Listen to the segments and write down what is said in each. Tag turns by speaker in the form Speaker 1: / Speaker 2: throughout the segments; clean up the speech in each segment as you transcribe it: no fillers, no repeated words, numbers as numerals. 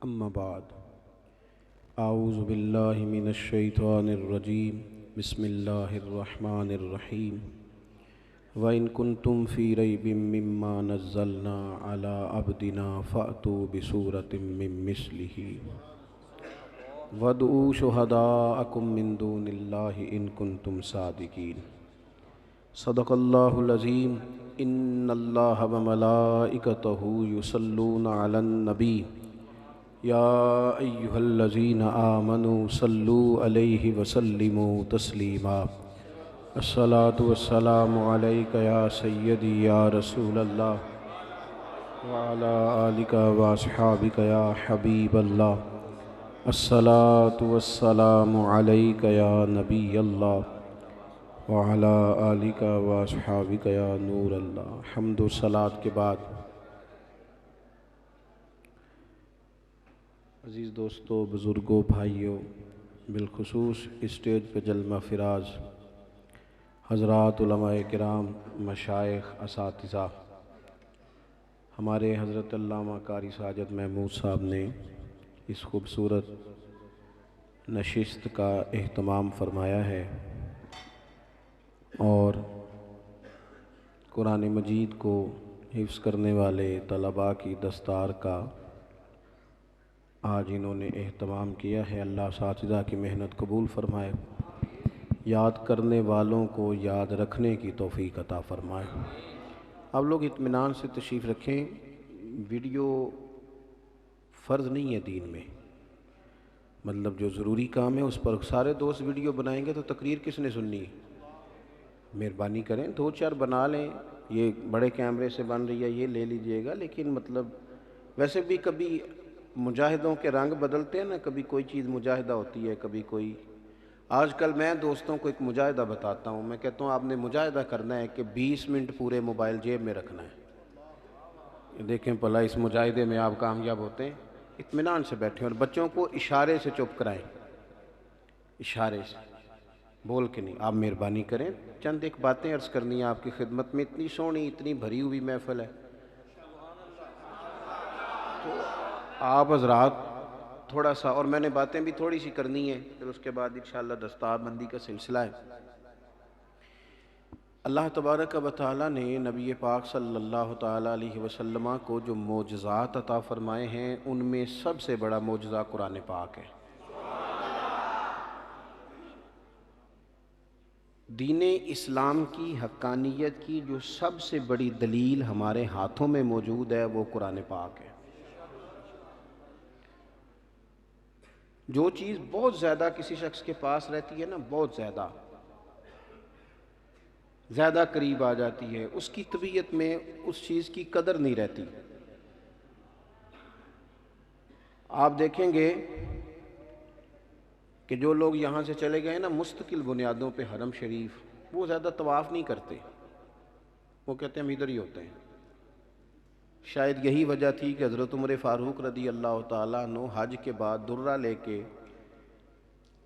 Speaker 1: اما بعد اعوذ باللہ من الشیطان الرجیم بسم اللہ الرحمن الرحیم وَإِن كُنتُمْ فِي رَيْبٍ مِّمَّا نَزَّلْنَا عَلَىٰ عَبْدِنَا فَأْتُوا بِسُورَةٍ مِّن مِّثْلِهِ وَادْعُوا شُهَدَاءَكُم مِّن دُونِ اللَّهِ إِن كُنتُمْ صَادِقِينَ صدق اللہ العظیم ان اللہ وملائکتہ یصلون علی النبی یا ایہا الذین آمنوا صلوا علیہ وسلموا تسلیما الصلاة والسلام علیک یا سیدی یا رسول اللہ وعلی آلک واصحابک یا حبیب اللہ الصلاة والسلام علیک یا نبی اللہ وعلی آلک واصحابک یا نور اللہ۔ حمد و صلاۃ کے بعد عزیز دوستو، بزرگوں، بھائیوں، بالخصوص اسٹیج پہ جلوہ فراز حضرات علماء کرام، مشائخ، اساتذہ، ہمارے حضرت علامہ قاری ساجد محمود صاحب نے اس خوبصورت نشست کا اہتمام فرمایا ہے اور قرآن مجید کو حفظ کرنے والے طلباء کی دستار کا آج انہوں نے اہتمام کیا ہے۔ اللہ اساتذہ کی محنت قبول فرمائے، یاد کرنے والوں کو یاد رکھنے کی توفیق عطا فرمائے۔ آپ لوگ اطمینان سے تشریف رکھیں، ویڈیو فرض نہیں ہے دین میں، مطلب جو ضروری کام ہے اس پر سارے دوست ویڈیو بنائیں گے تو تقریر کس نے سننی ہے؟ مہربانی کریں، 2-4 بنا لیں، یہ بڑے کیمرے سے بن رہی ہے یہ لے لیجئے گا، لیکن مطلب ویسے بھی کبھی مجاہدوں کے رنگ بدلتے ہیں نا، کبھی کوئی چیز مجاہدہ ہوتی ہے، کبھی کوئی۔ آج کل میں دوستوں کو ایک مجاہدہ بتاتا ہوں، میں کہتا ہوں آپ نے مجاہدہ کرنا ہے کہ 20 منٹ پورے موبائل جیب میں رکھنا ہے۔ دیکھیں بھلا اس مجاہدے میں آپ کامیاب ہوتے ہیں؟ اطمینان سے بیٹھیں اور بچوں کو اشارے سے چپ کرائیں، اشارے سے، بول کے نہیں۔ آپ مہربانی کریں، چند ایک باتیں عرض کرنی ہیں آپ کی خدمت میں۔ اتنی سونی، اتنی بھری ہوئی محفل ہے، تو آپ حضرات تھوڑا سا، اور میں نے باتیں بھی تھوڑی سی کرنی ہیں، پھر اس کے بعد انشاءاللہ دستار بندی کا سلسلہ ہے۔ اللہ تبارک و تعالیٰ نے نبی پاک صلی اللہ تعالیٰ علیہ وسلم کو جو معجزات عطا فرمائے ہیں، ان میں سب سے بڑا معجزہ قرآن پاک ہے۔ دین اسلام کی حقانیت کی جو سب سے بڑی دلیل ہمارے ہاتھوں میں موجود ہے وہ قرآن پاک ہے۔ جو چیز بہت زیادہ کسی شخص کے پاس رہتی ہے نا، بہت زیادہ قریب آ جاتی ہے، اس کی طبیعت میں اس چیز کی قدر نہیں رہتی۔ آپ دیکھیں گے کہ جو لوگ یہاں سے چلے گئے نا مستقل بنیادوں پہ حرم شریف، وہ زیادہ طواف نہیں کرتے، وہ کہتے ہیں ہم ادھر ہی ہوتے ہیں۔ شاید یہی وجہ تھی کہ حضرت عمر فاروق رضی اللہ تعالیٰ عنہ حج کے بعد درہ لے کے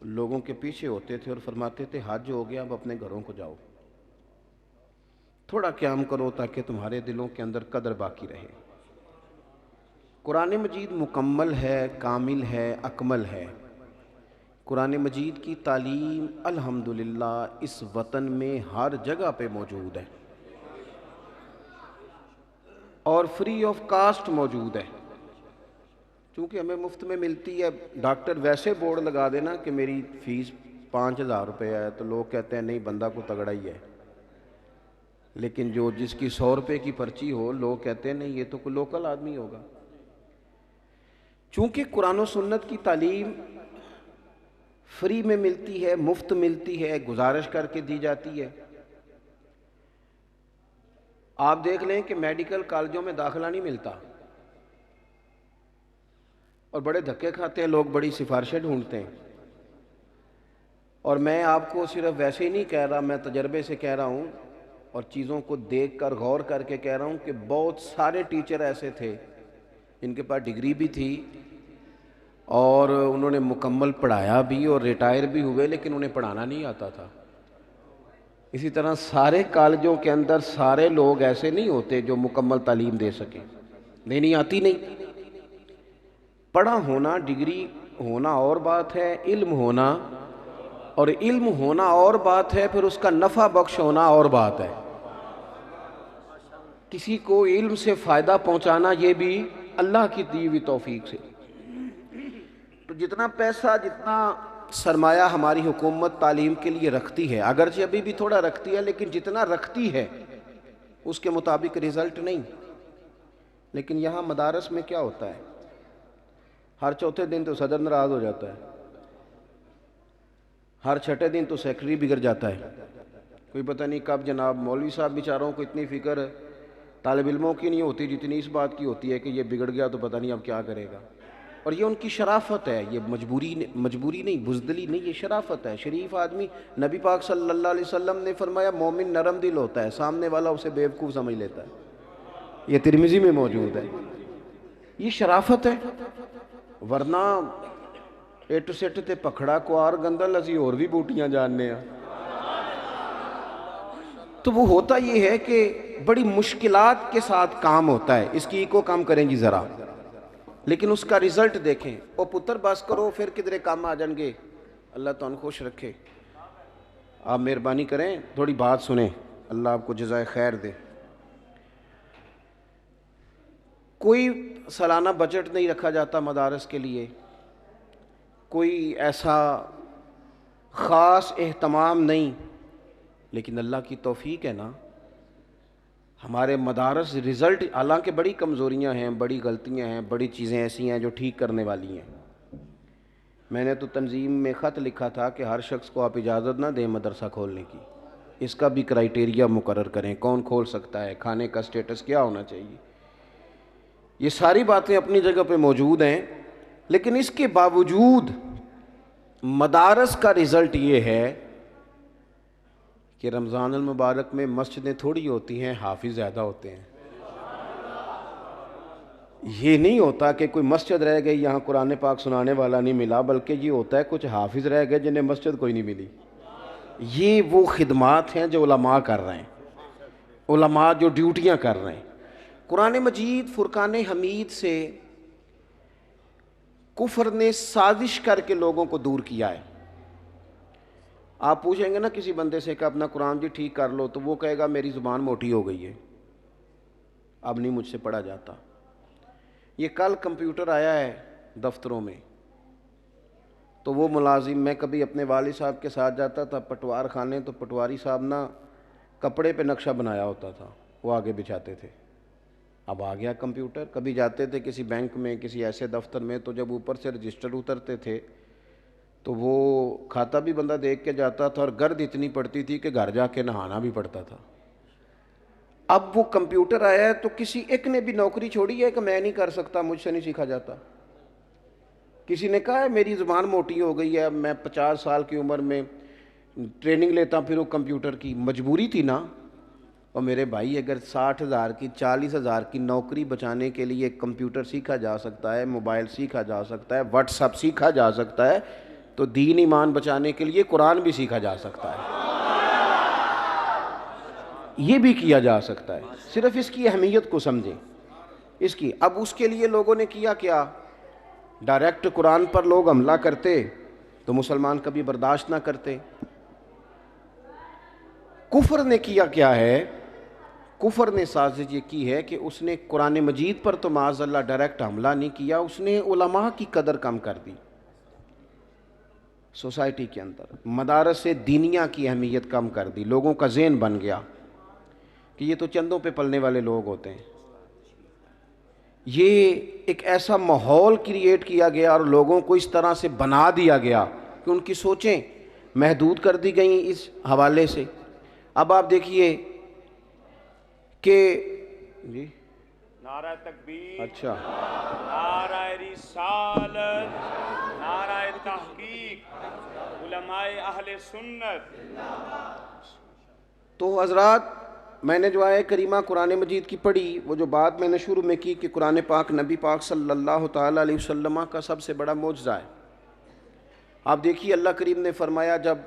Speaker 1: لوگوں کے پیچھے ہوتے تھے اور فرماتے تھے حج ہو گیا، اب اپنے گھروں کو جاؤ، تھوڑا قیام کرو تاکہ تمہارے دلوں کے اندر قدر باقی رہے۔ قرآن مجید مکمل ہے، کامل ہے، اکمل ہے۔ قرآن مجید کی تعلیم الحمدللہ اس وطن میں ہر جگہ پہ موجود ہے اور فری آف کاسٹ موجود ہے، چونکہ ہمیں مفت میں ملتی ہے۔ ڈاکٹر ویسے بورڈ لگا دینا کہ میری فیس 5000 روپے ہے تو لوگ کہتے ہیں نہیں بندہ کو تگڑا ہی ہے، لیکن جس کی 100 روپے کی پرچی ہو، لوگ کہتے ہیں نہیں یہ تو کوئی لوکل آدمی ہوگا۔ چونکہ قرآن و سنت کی تعلیم فری میں ملتی ہے، مفت ملتی ہے، گزارش کر کے دی جاتی ہے۔ آپ دیکھ لیں کہ میڈیکل کالجوں میں داخلہ نہیں ملتا اور بڑے دھکے کھاتے ہیں لوگ، بڑی سفارشیں ڈھونڈتے ہیں۔ اور میں آپ کو صرف ویسے ہی نہیں کہہ رہا، میں تجربے سے کہہ رہا ہوں اور چیزوں کو دیکھ کر غور کر کے کہہ رہا ہوں کہ بہت سارے ٹیچر ایسے تھے جن کے پاس ڈگری بھی تھی اور انہوں نے مکمل پڑھایا بھی اور ریٹائر بھی ہوئے، لیکن انہیں پڑھانا نہیں آتا تھا۔ اسی طرح سارے کالجوں کے اندر سارے لوگ ایسے نہیں ہوتے جو مکمل تعلیم دے سکیں، نہیں آتی نہیں۔ پڑھا ہونا، ڈگری ہونا اور بات ہے، علم ہونا، اور علم ہونا اور بات ہے، پھر اس کا نفع بخش ہونا اور بات ہے۔ کسی کو علم سے فائدہ پہنچانا، یہ بھی اللہ کی دی ہوئی توفیق سے۔ تو جتنا پیسہ، جتنا سرمایہ ہماری حکومت تعلیم کے لیے رکھتی ہے، اگرچہ ابھی بھی تھوڑا رکھتی ہے، لیکن جتنا رکھتی ہے اس کے مطابق رزلٹ نہیں۔ لیکن یہاں مدارس میں کیا ہوتا ہے، ہر چوتھے دن تو صدر ناراض ہو جاتا ہے، ہر چھٹے دن تو سیکرٹری بگڑ جاتا ہے، کوئی پتہ نہیں کب جناب مولوی صاحب بیچاروں کو اتنی فکر طالب علموں کی نہیں ہوتی جتنی اس بات کی ہوتی ہے کہ یہ بگڑ گیا تو پتہ نہیں اب کیا کرے گا۔ اور یہ ان کی شرافت ہے، یہ مجبوری نہیں، بزدلی نہیں، یہ شرافت ہے۔ شریف آدمی، نبی پاک صلی اللہ علیہ وسلم نے فرمایا مومن نرم دل ہوتا ہے، سامنے والا اسے بیوقوف سمجھ لیتا ہے، یہ ترمذی میں موجود ہے۔ یہ شرافت ہے، ورنہ اٹ سٹ تے پکھڑا کوار گندل اسی اور بھی بوٹیاں جاننے ہیں۔ تو وہ ہوتا یہ ہے کہ بڑی مشکلات کے ساتھ کام ہوتا ہے، اس کی کو کام کریں جی ذرا، لیکن اس کا رزلٹ دیکھیں۔ او پتر بس کرو، پھر کدھرے کام آ جان گے، اللہ تو ان خوش رکھے۔ آپ مہربانی کریں، تھوڑی بات سنیں، اللہ آپ کو جزائے خیر دے۔ کوئی سالانہ بجٹ نہیں رکھا جاتا مدارس کے لیے، کوئی ایسا خاص اہتمام نہیں، لیکن اللہ کی توفیق ہے نا، ہمارے مدارس رزلٹ، حالانکہ بڑی کمزوریاں ہیں، بڑی غلطیاں ہیں، بڑی چیزیں ایسی ہیں جو ٹھیک کرنے والی ہیں۔ میں نے تو تنظیم میں خط لکھا تھا کہ ہر شخص کو آپ اجازت نہ دیں مدرسہ کھولنے کی، اس کا بھی کرائیٹیریا مقرر کریں، کون کھول سکتا ہے، کھانے کا سٹیٹس کیا ہونا چاہیے۔ یہ ساری باتیں اپنی جگہ پہ موجود ہیں، لیکن اس کے باوجود مدارس کا رزلٹ یہ ہے کہ رمضان المبارک میں مسجدیں تھوڑی ہوتی ہیں، حافظ زیادہ ہوتے ہیں۔ یہ نہیں ہوتا کہ کوئی مسجد رہ گئی یہاں قرآن پاک سنانے والا نہیں ملا، بلکہ یہ ہوتا ہے کچھ حافظ رہ گئے جنہیں مسجد کوئی نہیں ملی۔ یہ وہ خدمات ہیں جو علماء کر رہے ہیں، علماء جو ڈیوٹیاں کر رہے ہیں۔ قرآن مجید فرقان حمید سے کفر نے سازش کر کے لوگوں کو دور کیا ہے۔ آپ پوچھیں گے نا کسی بندے سے کہ اپنا قرآن جی ٹھیک کر لو، تو وہ کہے گا میری زبان موٹی ہو گئی ہے، اب نہیں مجھ سے پڑھا جاتا۔ یہ کل کمپیوٹر آیا ہے دفتروں میں، تو وہ ملازم، میں کبھی اپنے والد صاحب کے ساتھ جاتا تھا پٹوار خانے، تو پٹواری صاحب نا کپڑے پہ نقشہ بنایا ہوتا تھا، وہ آگے بچھاتے تھے۔ اب آ گیا کمپیوٹر، کبھی جاتے تھے کسی بینک میں، کسی ایسے دفتر میں، تو جب اوپر سے رجسٹر اترتے تھے تو وہ کھاتا بھی بندہ دیکھ کے جاتا تھا، اور گرد اتنی پڑتی تھی کہ گھر جا کے نہانا بھی پڑتا تھا۔ اب وہ کمپیوٹر آیا ہے تو کسی ایک نے بھی نوکری چھوڑی ہے کہ میں نہیں کر سکتا، مجھ سے نہیں سیکھا جاتا؟ کسی نے کہا ہے میری زبان موٹی ہو گئی ہے، میں 50 سال کی عمر میں ٹریننگ لیتا پھر وہ کمپیوٹر کی؟ مجبوری تھی نا۔ اور میرے بھائی اگر 60,000 کی 40,000 کی نوکری بچانے کے لیے کمپیوٹر سیکھا جا سکتا ہے، موبائل سیکھا جا سکتا ہے، واٹس ایپ سیکھا جا سکتا ہے، تو دین ایمان بچانے کے لیے قرآن بھی سیکھا جا سکتا ہے، یہ بھی کیا جا سکتا ہے۔ صرف اس کی اہمیت کو سمجھیں، اس کی۔ اب اس کے لیے لوگوں نے کیا کیا؟ ڈائریکٹ قرآن پر لوگ حملہ کرتے تو مسلمان کبھی برداشت نہ کرتے۔ کفر نے کیا کیا ہے؟ کفر نے سازش یہ کی ہے کہ اس نے قرآن مجید پر تو معاذ اللہ ڈائریکٹ حملہ نہیں کیا، اس نے علماء کی قدر کم کر دی۔ سوسائٹی کے اندر مدارس سے دینیہ کی اہمیت کم کر دی، لوگوں کا ذہن بن گیا کہ یہ تو چندوں پہ پلنے والے لوگ ہوتے ہیں۔ یہ ایک ایسا ماحول کریٹ کیا گیا اور لوگوں کو اس طرح سے بنا دیا گیا کہ ان کی سوچیں محدود کر دی گئیں اس حوالے سے۔ اب آپ دیکھیے کہ جی
Speaker 2: نعرہ تکبیر،
Speaker 1: اچھا
Speaker 2: نعرہ رسالت، نعرہ تحقیق، علماء اہل سنت۔
Speaker 1: تو حضرات، میں نے جو آیہ کریمہ قرآن مجید کی پڑھی، وہ جو بات میں نے شروع میں کی کہ قرآن پاک نبی پاک صلی اللہ تعالیٰ علیہ وسلم کا سب سے بڑا معجزہ ہے۔ آپ دیکھیے اللہ کریم نے فرمایا جب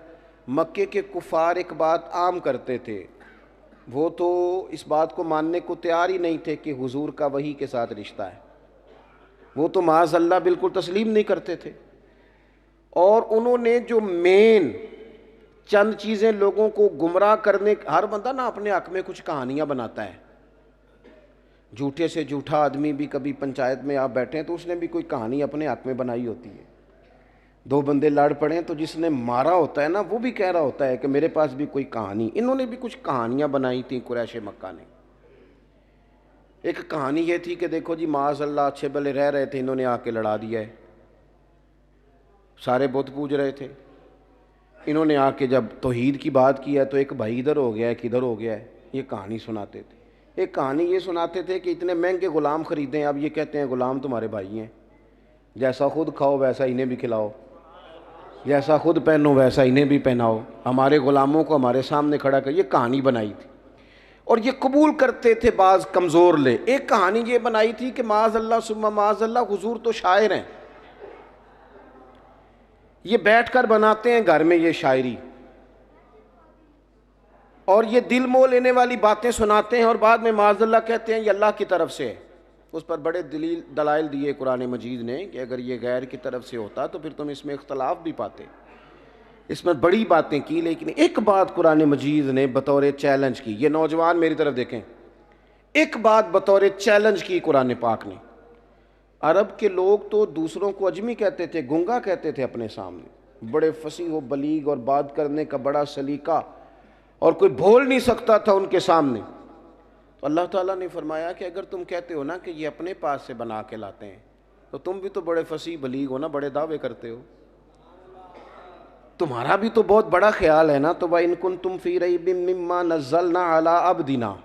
Speaker 1: مکے کے کفار ایک بات عام کرتے تھے، وہ تو اس بات کو ماننے کو تیار ہی نہیں تھے کہ حضور کا وحی کے ساتھ رشتہ ہے۔ وہ تو معاذ اللہ بالکل تسلیم نہیں کرتے تھے، اور انہوں نے جو مین چند چیزیں لوگوں کو گمراہ کرنے، ہر بندہ نا اپنے حق میں کچھ کہانیاں بناتا ہے، جھوٹے سے جھوٹا آدمی بھی کبھی پنچایت میں آپ بیٹھے ہیں تو اس نے بھی کوئی کہانی اپنے حق میں بنائی ہوتی ہے، دو بندے لڑ پڑے ہیں تو جس نے مارا ہوتا ہے نا وہ بھی کہہ رہا ہوتا ہے کہ میرے پاس بھی کوئی کہانی، انہوں نے بھی کچھ کہانیاں بنائی تھیں قریش مکہ نے۔ ایک کہانی یہ تھی کہ دیکھو جی معاذ اللہ اچھے بھلے رہ رہے تھے، انہوں نے آ کے لڑا دیا ہے، سارے بت پوج رہے تھے، انہوں نے آ کے جب توحید کی بات کی ہے تو ایک بھائی ادھر ہو گیا ہے کدھر ہو گیا ہے، یہ کہانی سناتے تھے۔ ایک کہانی یہ سناتے تھے کہ اتنے مہنگے غلام خریدیں، اب یہ کہتے ہیں غلام تمہارے بھائی ہیں، جیسا خود کھاؤ ویسا انہیں بھی کھلاؤ، جیسا خود پہنو ویسا انہیں بھی پہناؤ، ہمارے غلاموں کو ہمارے سامنے کھڑا کر، یہ کہانی بنائی تھی، اور یہ قبول کرتے تھے بعض کمزور لے۔ ایک کہانی یہ بنائی تھی کہ معاذ اللہ ثم معاذ اللہ حضور تو شاعر ہیں، یہ بیٹھ کر بناتے ہیں گھر میں یہ شاعری، اور یہ دل مو لینے والی باتیں سناتے ہیں، اور بعد میں معاذ اللہ کہتے ہیں یہ اللہ کی طرف سے ہے۔ اس پر بڑے دلائل دیے قرآن مجید نے کہ اگر یہ غیر کی طرف سے ہوتا تو پھر تم اس میں اختلاف بھی پاتے، اس میں بڑی باتیں کی، لیکن ایک بات قرآن مجید نے بطور چیلنج کی، یہ نوجوان میری طرف دیکھیں، ایک بات بطور چیلنج کی قرآن پاک نے۔ عرب کے لوگ تو دوسروں کو اجمی کہتے تھے، گنگا کہتے تھے اپنے سامنے، بڑے فصیح و بلیغ اور بات کرنے کا بڑا سلیقہ، اور کوئی بول نہیں سکتا تھا ان کے سامنے۔ تو اللہ تعالیٰ نے فرمایا کہ اگر تم کہتے ہو نا کہ یہ اپنے پاس سے بنا کے لاتے ہیں تو تم بھی تو بڑے فصیح بلیغ ہو نا، بڑے دعوے کرتے ہو، تمہارا بھی تو بہت بڑا خیال ہے نا، تو وَإِن كُنتُمْ فِي رَيْبٍ مِّمَّا نَزَّلْنَا عَلَىٰ عَبْدِنَا،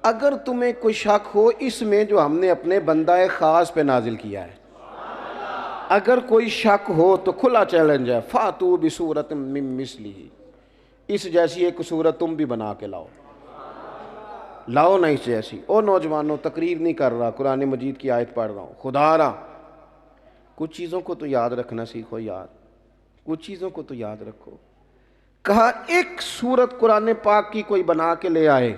Speaker 1: اگر تمہیں کوئی شک ہو اس میں جو ہم نے اپنے بندہ خاص پہ نازل کیا ہے، اگر کوئی شک ہو تو کھلا چیلنج ہے، فَأْتُوا بِسُورَةٍ مِّن مِّثْلِهِ، اس جیسی ایک صورت تم بھی بنا کے لاؤ نا اس جیسی۔ اور نوجوانوں تقریر نہیں کر رہا، قرآن مجید کی آیت پڑھ رہا ہوں، خدا را کچھ چیزوں کو تو یاد رکھنا سیکھو یار، کچھ چیزوں کو تو یاد رکھو۔ کہا ایک سورت قرآن پاک کی کوئی بنا کے لے آئے،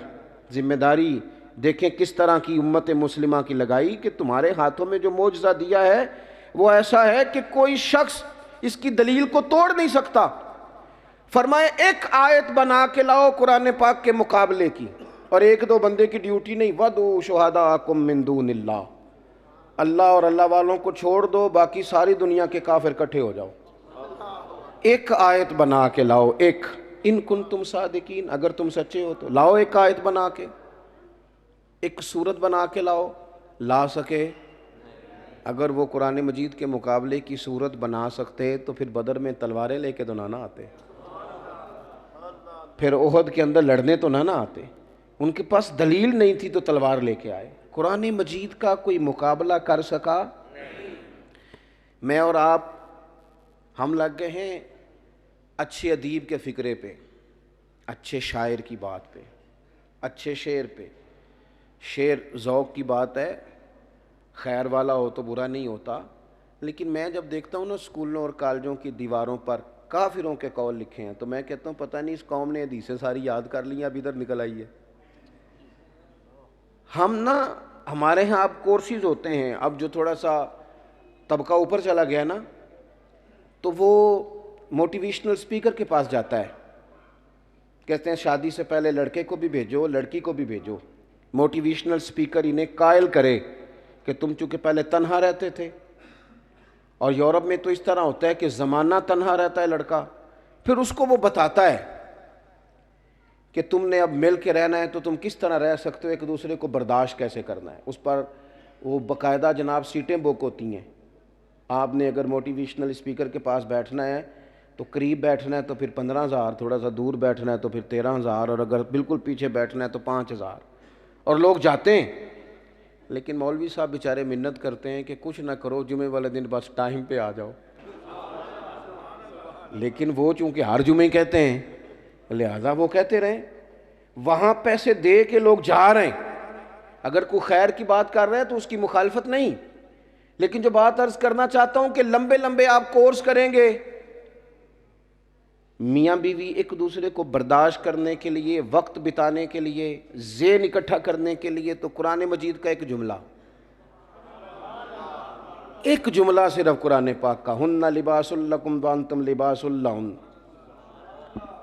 Speaker 1: ذمہ داری دیکھیں کس طرح کی امت مسلمہ کی لگائی کہ تمہارے ہاتھوں میں جو معجزہ دیا ہے وہ ایسا ہے کہ کوئی شخص اس کی دلیل کو توڑ نہیں سکتا۔ فرمائے ایک آیت بنا کے لاؤ قرآن پاک کے مقابلے کی، اور ایک دو بندے کی ڈیوٹی نہیں، وَدُعُوا شُهَدَاءَكُم مِّن دُونِ اللَّهِ، اللہ اور اللہ والوں کو چھوڑ دو، باقی ساری دنیا کے کافر اکٹھے ہو جاؤ، ایک آیت بنا کے لاؤ، ایک، ان کنتم صادقین، اگر تم سچے ہو تو لاؤ ایک آیت بنا کے، ایک سورت بنا کے لاؤ، لا سکے؟ اگر وہ قرآن مجید کے مقابلے کی سورت بنا سکتے تو پھر بدر میں تلواریں لے کے تو نہ آتے، پھر احد کے اندر لڑنے تو نہ آتے، ان کے پاس دلیل نہیں تھی تو تلوار لے کے آئے۔ قرآن مجید کا کوئی مقابلہ کر سکا؟ میں اور آپ ہم لگ گئے ہیں اچھے ادیب کے فکرے پہ، اچھے شاعر کی بات پہ، اچھے شعر پہ۔ شعر ذوق کی بات ہے، خیر والا ہو تو برا نہیں ہوتا، لیکن میں جب دیکھتا ہوں نا اسکولوں اور کالجوں کی دیواروں پر کافروں کے قول لکھے ہیں تو میں کہتا ہوں پتہ نہیں اس قوم نے حدیثیں ساری یاد کر لی ہیں، اب ادھر نکل آئی ہے۔ ہم نا ہمارے ہاں اب کورسز ہوتے ہیں، اب جو تھوڑا سا طبقہ اوپر چلا گیا نا تو وہ موٹیویشنل اسپیکر کے پاس جاتا ہے، کہتے ہیں شادی سے پہلے لڑکے کو بھی بھیجو لڑکی کو بھی بھیجو، موٹیویشنل اسپیکر انہیں قائل کرے کہ تم چونکہ پہلے تنہا رہتے تھے، اور یورپ میں تو اس طرح ہوتا ہے کہ زمانہ تنہا رہتا ہے لڑکا، پھر اس کو وہ بتاتا ہے کہ تم نے اب مل کے رہنا ہے تو تم کس طرح رہ سکتے ہو، ایک دوسرے کو برداشت کیسے کرنا ہے، اس پر وہ باقاعدہ جناب سیٹیں بک ہوتی ہیں۔ آپ نے اگر موٹیویشنل اسپیکر کے پاس بیٹھنا ہے تو قریب بیٹھنا ہے تو پھر 15,000، تھوڑا سا دور بیٹھنا ہے تو پھر 13,000، اور اگر بالکل پیچھے بیٹھنا ہے تو 5,000، اور لوگ جاتے ہیں۔ لیکن مولوی صاحب بیچارے منت کرتے ہیں کہ کچھ نہ کرو، جمعے والے دن بس ٹائم پہ آ جاؤ، لیکن وہ چونکہ ہر جمعے کہتے ہیں لہذا وہ کہتے رہیں، وہاں پیسے دے کے لوگ جا رہے ہیں، اگر کوئی خیر کی بات کر رہے ہیں تو اس کی مخالفت نہیں، لیکن جو بات عرض کرنا چاہتا ہوں کہ لمبے لمبے آپ کورس کریں گے، میاں بیوی ایک دوسرے کو برداشت کرنے کے لیے، وقت بتانے کے لیے، ذہن اکٹھا کرنے کے لیے، تو قرآن مجید کا ایک جملہ ایک جملہ صرف قرآن پاک کا، ہن لباس لکم وانتم لباس لہن،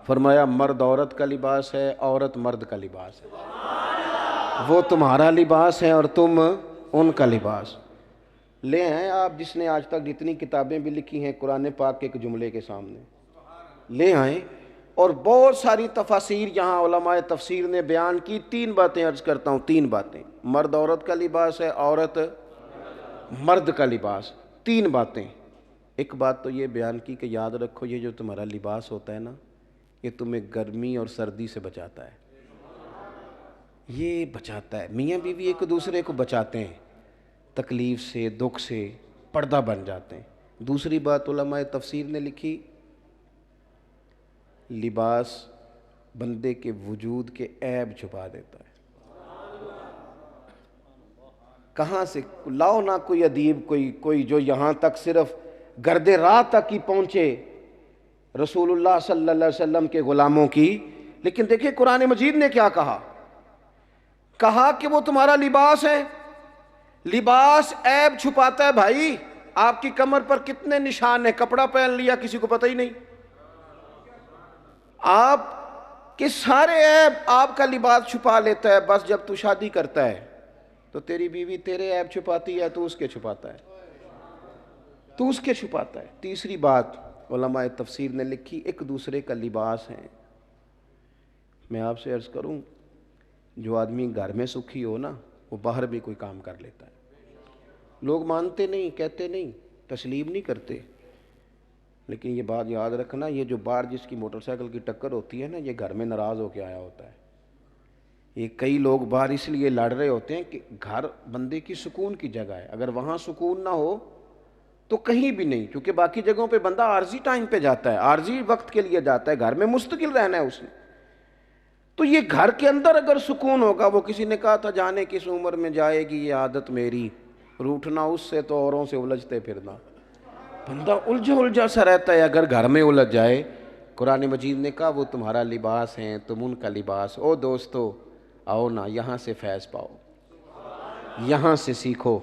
Speaker 1: فرمایا مرد عورت کا لباس ہے، عورت مرد کا لباس ہے، وہ تمہارا لباس ہے اور تم ان کا لباس۔ لے آئیں آپ جس نے آج تک جتنی کتابیں بھی لکھی ہیں قرآن پاک کے ایک جملے کے سامنے لے آئیں، اور بہت ساری تفاسیر یہاں علماء تفسیر نے بیان کی۔ 3 باتیں عرض کرتا ہوں، 3 باتیں، مرد عورت کا لباس ہے، عورت مرد کا لباس، 3 باتیں۔ ایک بات تو یہ بیان کی کہ یاد رکھو یہ جو تمہارا لباس ہوتا ہے نا، یہ تمہیں گرمی اور سردی سے بچاتا ہے، یہ بچاتا ہے۔ میاں بیوی ایک دوسرے کو بچاتے ہیں، تکلیف سے، دکھ سے پردہ بن جاتے ہیں۔ دوسری بات علماء تفسیر نے لکھی، لباس بندے کے وجود کے عیب چھپا دیتا ہے۔ کہاں سے لاؤ نہ کوئی ادیب، کوئی جو یہاں تک صرف گرد راہ تک ہی پہنچے رسول اللہ صلی اللہ علیہ وسلم کے غلاموں کی، لیکن دیکھیں قرآن مجید نے کیا کہا کہ وہ تمہارا لباس ہے۔ لباس عیب چھپاتا ہے بھائی۔ آپ کی کمر پر کتنے نشان ہیں، کپڑا پہن لیا کسی کو پتہ ہی نہیں، آپ کے سارے عیب آپ کا لباس چھپا لیتا ہے۔ بس جب تو شادی کرتا ہے تو تیری بیوی تیرے عیب چھپاتی ہے، تو اس کے چھپاتا ہے، تیسری بات علماء تفسیر نے لکھی، ایک دوسرے کا لباس ہے۔ میں آپ سے عرض کروں، جو آدمی گھر میں سکھی ہو نا، وہ باہر بھی کوئی کام کر لیتا ہے۔ لوگ مانتے نہیں، کہتے نہیں، تسلیم نہیں کرتے، لیکن یہ بات یاد رکھنا، یہ جو باہر جس کی موٹر سائیکل کی ٹکر ہوتی ہے نا، یہ گھر میں ناراض ہو کے آیا ہوتا ہے۔ یہ کئی لوگ باہر اس لیے لڑ رہے ہوتے ہیں کہ گھر بندے کی سکون کی جگہ ہے، اگر وہاں سکون نہ ہو تو کہیں بھی نہیں، کیونکہ باقی جگہوں پہ بندہ عارضی ٹائم پہ جاتا ہے، عارضی وقت کے لیے جاتا ہے، گھر میں مستقل رہنا ہے اس نے۔ تو یہ گھر کے اندر اگر سکون ہوگا، وہ کسی نے کہا تھا جانے کس عمر میں جائے گی یہ عادت میری، روٹھنا اس سے تو اوروں سے الجھتے پھرنا۔ بندہ الجھا سا رہتا ہے اگر گھر میں الجھ جائے۔ قرآن مجید نے کہا وہ تمہارا لباس ہیں، تم ان کا لباس۔ او دوستو آؤ نا، یہاں سے فیض پاؤ، یہاں سے سیکھو۔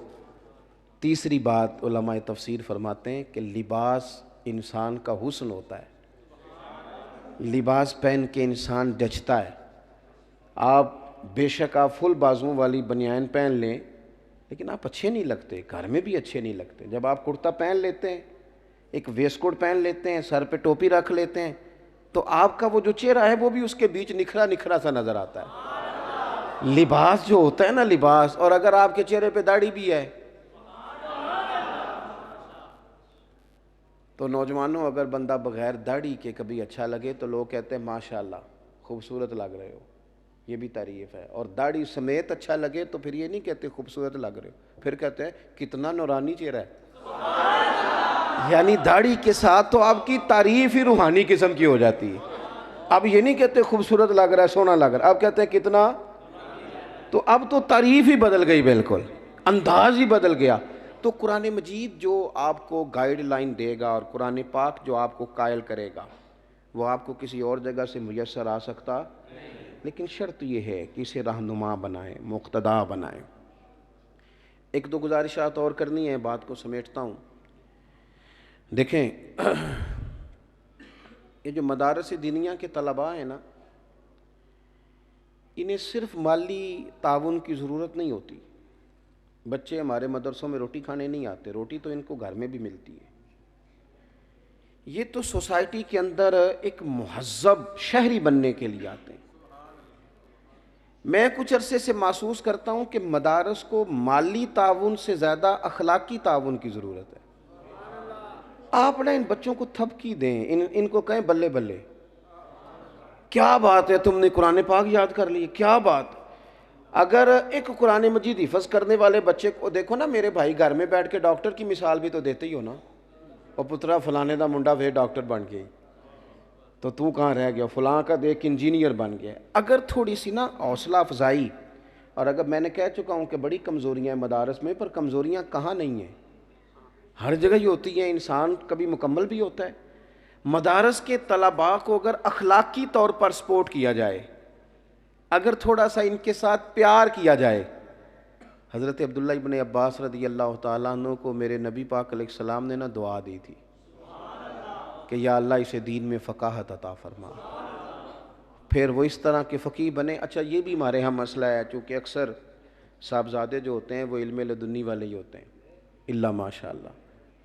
Speaker 1: تیسری بات علماء تفسیر فرماتے ہیں کہ لباس انسان کا حسن ہوتا ہے، لباس پہن کے انسان جچتا ہے۔ آپ بے شک آپ فل بازوں والی بنیان پہن لیں، لیکن آپ اچھے نہیں لگتے، گھر میں بھی اچھے نہیں لگتے۔ جب آپ کرتا پہن لیتے ہیں، ایک ویسٹ کوٹ پہن لیتے ہیں، سر پہ ٹوپی رکھ لیتے ہیں، تو آپ کا وہ جو چہرہ ہے وہ بھی اس کے بیچ نکھرا سا نظر آتا ہے۔ لباس جو ہوتا ہے نا، لباس، اور اگر آپ کے چہرے پہ داڑھی بھی ہے تو نوجوانوں، اگر بندہ بغیر داڑھی کے کبھی اچھا لگے تو لوگ کہتے ہیں ماشاءاللہ خوبصورت لگ رہے ہو، یہ بھی تعریف ہے۔ اور داڑھی سمیت اچھا لگے تو پھر یہ نہیں کہتے خوبصورت لگ رہے ہو، پھر کہتے ہیں کتنا نورانی چہرہ ہے۔ یعنی داڑھی کے ساتھ تو آپ کی تعریف ہی روحانی قسم کی ہو جاتی ہے۔ اب یہ نہیں کہتے خوبصورت لگ رہا ہے، سونا لگ رہا ہے، اب کہتے ہیں کتنا، تو اب تو تعریف ہی بدل گئی، بالکل انداز ہی بدل گیا۔ تو قرآن مجید جو آپ کو گائیڈ لائن دے گا اور قرآن پاک جو آپ کو قائل کرے گا، وہ آپ کو کسی اور جگہ سے میسر آ سکتا، لیکن شرط یہ ہے کہ اسے رہنما بنائیں، مقتدا بنائیں۔ ایک دو گزارشات اور کرنی ہے، بات کو سمیٹتا ہوں۔ دیکھیں یہ جو مدارس دینیہ کے طلباء ہیں نا، انہیں صرف مالی تعاون کی ضرورت نہیں ہوتی۔ بچے ہمارے مدرسوں میں روٹی کھانے نہیں آتے، روٹی تو ان کو گھر میں بھی ملتی ہے۔ یہ تو سوسائٹی کے اندر ایک مہذب شہری بننے کے لیے آتے ہیں۔ میں کچھ عرصے سے محسوس کرتا ہوں کہ مدارس کو مالی تعاون سے زیادہ اخلاقی تعاون کی ضرورت ہے۔ آپ نہ ان بچوں کو تھپکی دیں، ان کو کہیں بلے بلے، کیا بات ہے تم نے قرآن پاک یاد کر لی، کیا بات۔ اگر ایک قرآن مجید حفظ کرنے والے بچے کو دیکھو نا، میرے بھائی گھر میں بیٹھ کے ڈاکٹر کی مثال بھی تو دیتے ہی ہو نا، اور پترا فلانے دا منڈا پھر ڈاکٹر بن گئی تو تو کہاں رہ گیا، فلاں کا دیکھ انجینئر بن گیا۔ اگر تھوڑی سی نا حوصلہ افزائی، اور اگر میں نے کہہ چکا ہوں کہ بڑی کمزوریاں ہیں مدارس میں، پر کمزوریاں کہاں نہیں ہیں، ہر جگہ ہی ہوتی ہیں، انسان کبھی مکمل بھی ہوتا ہے۔ مدارس کے طلباء کو اگر اخلاقی طور پر سپورٹ کیا جائے، اگر تھوڑا سا ان کے ساتھ پیار کیا جائے، حضرت عبداللہ ابن عباس رضی اللہ تعالیٰ عنہ کو میرے نبی پاک علیہ السلام نے نا دعا دی تھی کہ یا اللہ اسے دین میں فقاہت عطا فرما، پھر وہ اس طرح کے فقیہ بنے۔ اچھا یہ بھی ہمارے ہاں مسئلہ ہے، چونکہ اکثر صاحبزادے جو ہوتے ہیں وہ علم لدنی والے ہی ہوتے ہیں، اللہ ماشاء اللہ،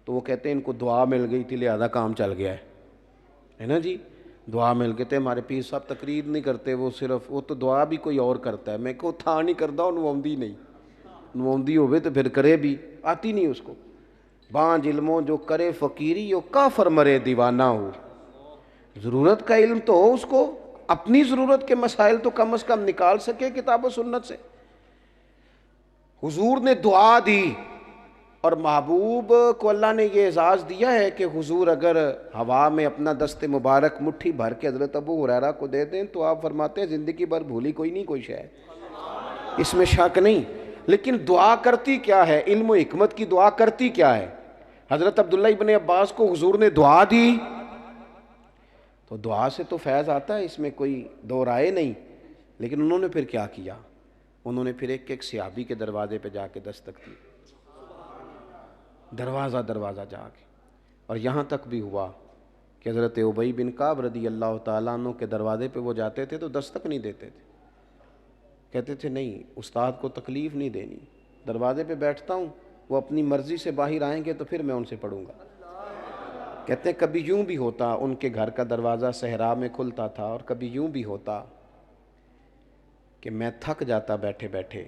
Speaker 1: تو وہ کہتے ہیں ان کو دعا مل گئی تھی لہذا کام چل گیا ہے نا جی، دعا مل گئے تھے۔ ہمارے پیر صاحب تقریر نہیں کرتے، وہ صرف وہ تو دعا بھی کوئی اور کرتا ہے، میں کو تھا نہیں کرتا، نواؤندی نہیں، نواؤندی ہوئے تو پھر کرے بھی، آتی نہیں اس کو۔ بانج علموں جو کرے فقیری یو کافر مرے دیوانہ ہو، ضرورت کا علم تو ہو اس کو، اپنی ضرورت کے مسائل تو کم از کم نکال سکے کتاب و سنت سے۔ حضور نے دعا دی، اور محبوب کو اللہ نے یہ اعزاز دیا ہے کہ حضور اگر ہوا میں اپنا دست مبارک مٹھی بھر کے حضرت ابو ہریرہ کو دے دیں تو آپ فرماتے ہیں زندگی بھر بھولی کوئی نہیں کوئی شے، اس میں شک نہیں۔ لیکن دعا کرتی کیا ہے، علم و حکمت کی دعا کرتی کیا ہے؟ حضرت عبداللہ ابن عباس کو حضور نے دعا دی تو دعا سے تو فیض آتا ہے، اس میں کوئی دو رائے نہیں۔ لیکن انہوں نے پھر کیا کیا؟ انہوں نے پھر ایک ایک صحابی کے دروازے پہ جا کے دستک دی، دروازہ جا کے، اور یہاں تک بھی ہوا کہ حضرت ابی بن کعب رضی اللہ تعالیٰ عنہ کے دروازے پہ وہ جاتے تھے تو دستک نہیں دیتے تھے، کہتے تھے نہیں استاد کو تکلیف نہیں دینی، دروازے پہ بیٹھتا ہوں، وہ اپنی مرضی سے باہر آئیں گے تو پھر میں ان سے پڑھوں گا۔ کہتے ہیں کبھی یوں بھی ہوتا ان کے گھر کا دروازہ صحرا میں کھلتا تھا، اور کبھی یوں بھی ہوتا کہ میں تھک جاتا بیٹھے بیٹھے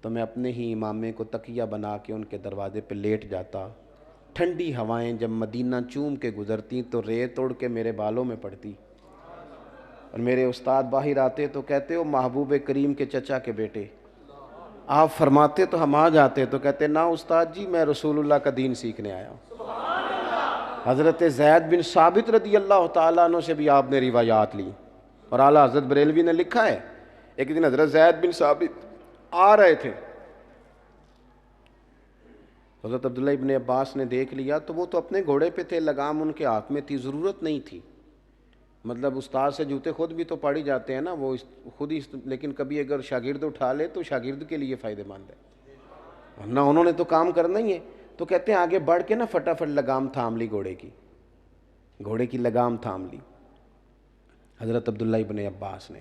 Speaker 1: تو میں اپنے ہی امامے کو تکیہ بنا کے ان کے دروازے پہ لیٹ جاتا، ٹھنڈی ہوائیں جب مدینہ چوم کے گزرتی تو ریت اڑ کے میرے بالوں میں پڑتی، اور میرے استاد باہر آتے تو کہتے ہو محبوب کریم کے چچا کے بیٹے، آپ فرماتے تو ہم آ جاتے، تو کہتے نا استاد جی میں رسول اللہ کا دین سیکھنے آیا ہوں۔ حضرت زید بن ثابت رضی اللہ تعالیٰ عنہ سے بھی آپ نے روایات لی، اور اعلیٰ حضرت بریلوی نے لکھا ہے ایک دن حضرت زید بن ثابت آ رہے تھے، حضرت عبداللہ ابن عباس نے دیکھ لیا تو وہ تو اپنے گھوڑے پہ تھے، لگام ان کے ہاتھ میں تھی، ضرورت نہیں تھی، مطلب استاد سے جوتے خود بھی تو پڑھ ہی جاتے ہیں نا وہ خود ہی، لیکن کبھی اگر شاگرد اٹھا لے تو شاگرد کے لیے فائدہ مند ہے، ورنہ انہوں نے تو کام کرنا ہی ہے۔ تو کہتے ہیں آگے بڑھ کے نا فٹافٹ لگام تھام لی، گھوڑے کی لگام تھام لی حضرت عبداللہ ابن عباس نے۔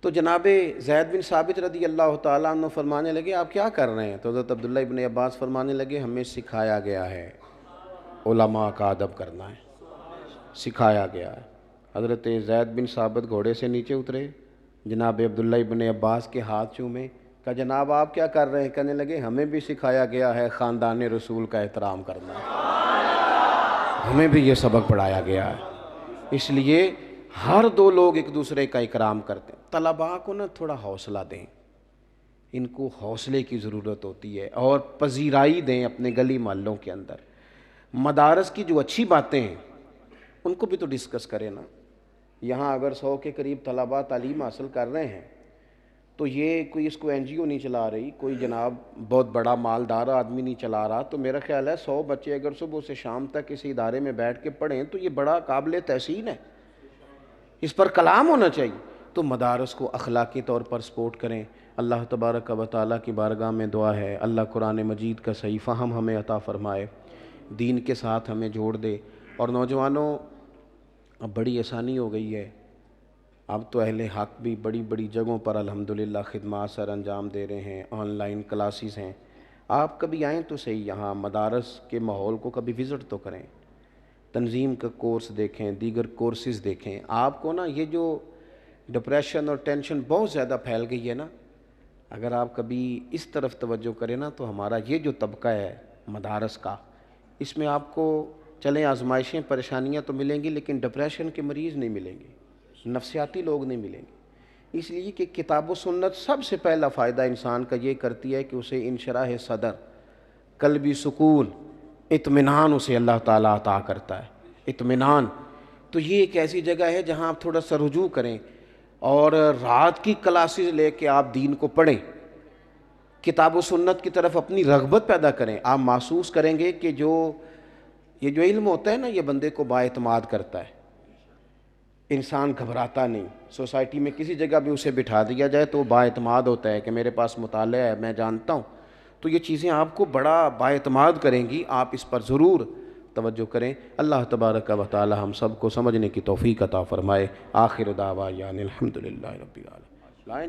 Speaker 1: تو جناب زید بن ثابت رضی اللہ تعالیٰ عنہ فرمانے لگے آپ کیا کر رہے ہیں؟ تو حضرت عبداللہ ابن عباس فرمانے لگے ہمیں سکھایا گیا ہے علماء کا ادب کرنا ہے، سکھایا گیا ہے۔ حضرت زید بن ثابت گھوڑے سے نیچے اترے، جناب عبداللہ ابن عباس کے ہاتھ چومے، کہا جناب آپ کیا کر رہے ہیں؟ کہنے لگے ہمیں بھی سکھایا گیا ہے خاندان رسول کا احترام کرنا، ہمیں بھی یہ سبق پڑھایا گیا ہے، اس لیے ہر دو لوگ ایک دوسرے کا اکرام کرتے ہیں۔ طلباء کو نا تھوڑا حوصلہ دیں، ان کو حوصلے کی ضرورت ہوتی ہے، اور پذیرائی دیں اپنے گلی محلوں کے اندر۔ مدارس کی جو اچھی باتیں ہیں ان کو بھی تو ڈسکس کریں نا۔ یہاں اگر 100 کے قریب طلباء تعلیم حاصل کر رہے ہیں تو یہ کوئی اس کو NGO نہیں چلا رہی، کوئی جناب بہت بڑا مالدار آدمی نہیں چلا رہا، تو میرا خیال ہے 100 بچے اگر صبح سے شام تک کسی ادارے میں بیٹھ کے پڑھیں تو یہ بڑا قابل تحسین ہے، اس پر کلام ہونا چاہیے۔ تو مدارس کو اخلاقی طور پر سپورٹ کریں۔ اللہ تبارک و تعالیٰ کی بارگاہ میں دعا ہے اللہ قرآن مجید کا صحیح فہم ہمیں عطا فرمائے، دین کے ساتھ ہمیں جوڑ دے۔ اور نوجوانوں اب بڑی آسانی ہو گئی ہے، اب تو اہل حق بھی بڑی بڑی جگہوں پر الحمدللہ خدمات سر انجام دے رہے ہیں، آن لائن کلاسز ہیں۔ آپ کبھی آئیں تو صحیح، یہاں مدارس کے ماحول کو کبھی وزٹ تو کریں، تنظیم کا کورس دیکھیں، دیگر کورسز دیکھیں۔ آپ کو نا یہ جو ڈپریشن اور ٹینشن بہت زیادہ پھیل گئی ہے نا، اگر آپ کبھی اس طرف توجہ کریں نا تو ہمارا یہ جو طبقہ ہے مدارس کا، اس میں آپ کو چلیں آزمائشیں پریشانیاں تو ملیں گی لیکن ڈپریشن کے مریض نہیں ملیں گے، نفسیاتی لوگ نہیں ملیں گے، اس لیے کہ کتاب و سنت سب سے پہلا فائدہ انسان کا یہ کرتی ہے کہ اسے انشراح صدر، قلبی سکون، اطمینان اسے اللہ تعالیٰ عطا کرتا ہے، اطمینان۔ تو یہ ایک ایسی جگہ ہے جہاں آپ تھوڑا سا رجوع کریں، اور رات کی کلاسز لے کے آپ دین کو پڑھیں، کتاب و سنت کی طرف اپنی رغبت پیدا کریں۔ آپ محسوس کریں گے کہ یہ جو علم ہوتا ہے نا یہ بندے کو بااعتماد کرتا ہے، انسان گھبراتا نہیں. سوسائٹی میں کسی جگہ بھی اسے بٹھا دیا جائے تو وہ بااعتماد ہوتا ہے کہ میرے پاس مطالعہ ہے، میں جانتا ہوں. تو یہ چیزیں آپ کو بڑا بااعتماد کریں گی، آپ اس پر ضرور توجہ کریں. اللہ تبارک و تعالی ہم سب کو سمجھنے کی توفیق عطا فرمائے. آخر دعوانا الحمدللہ رب العالمین. لائیں جی.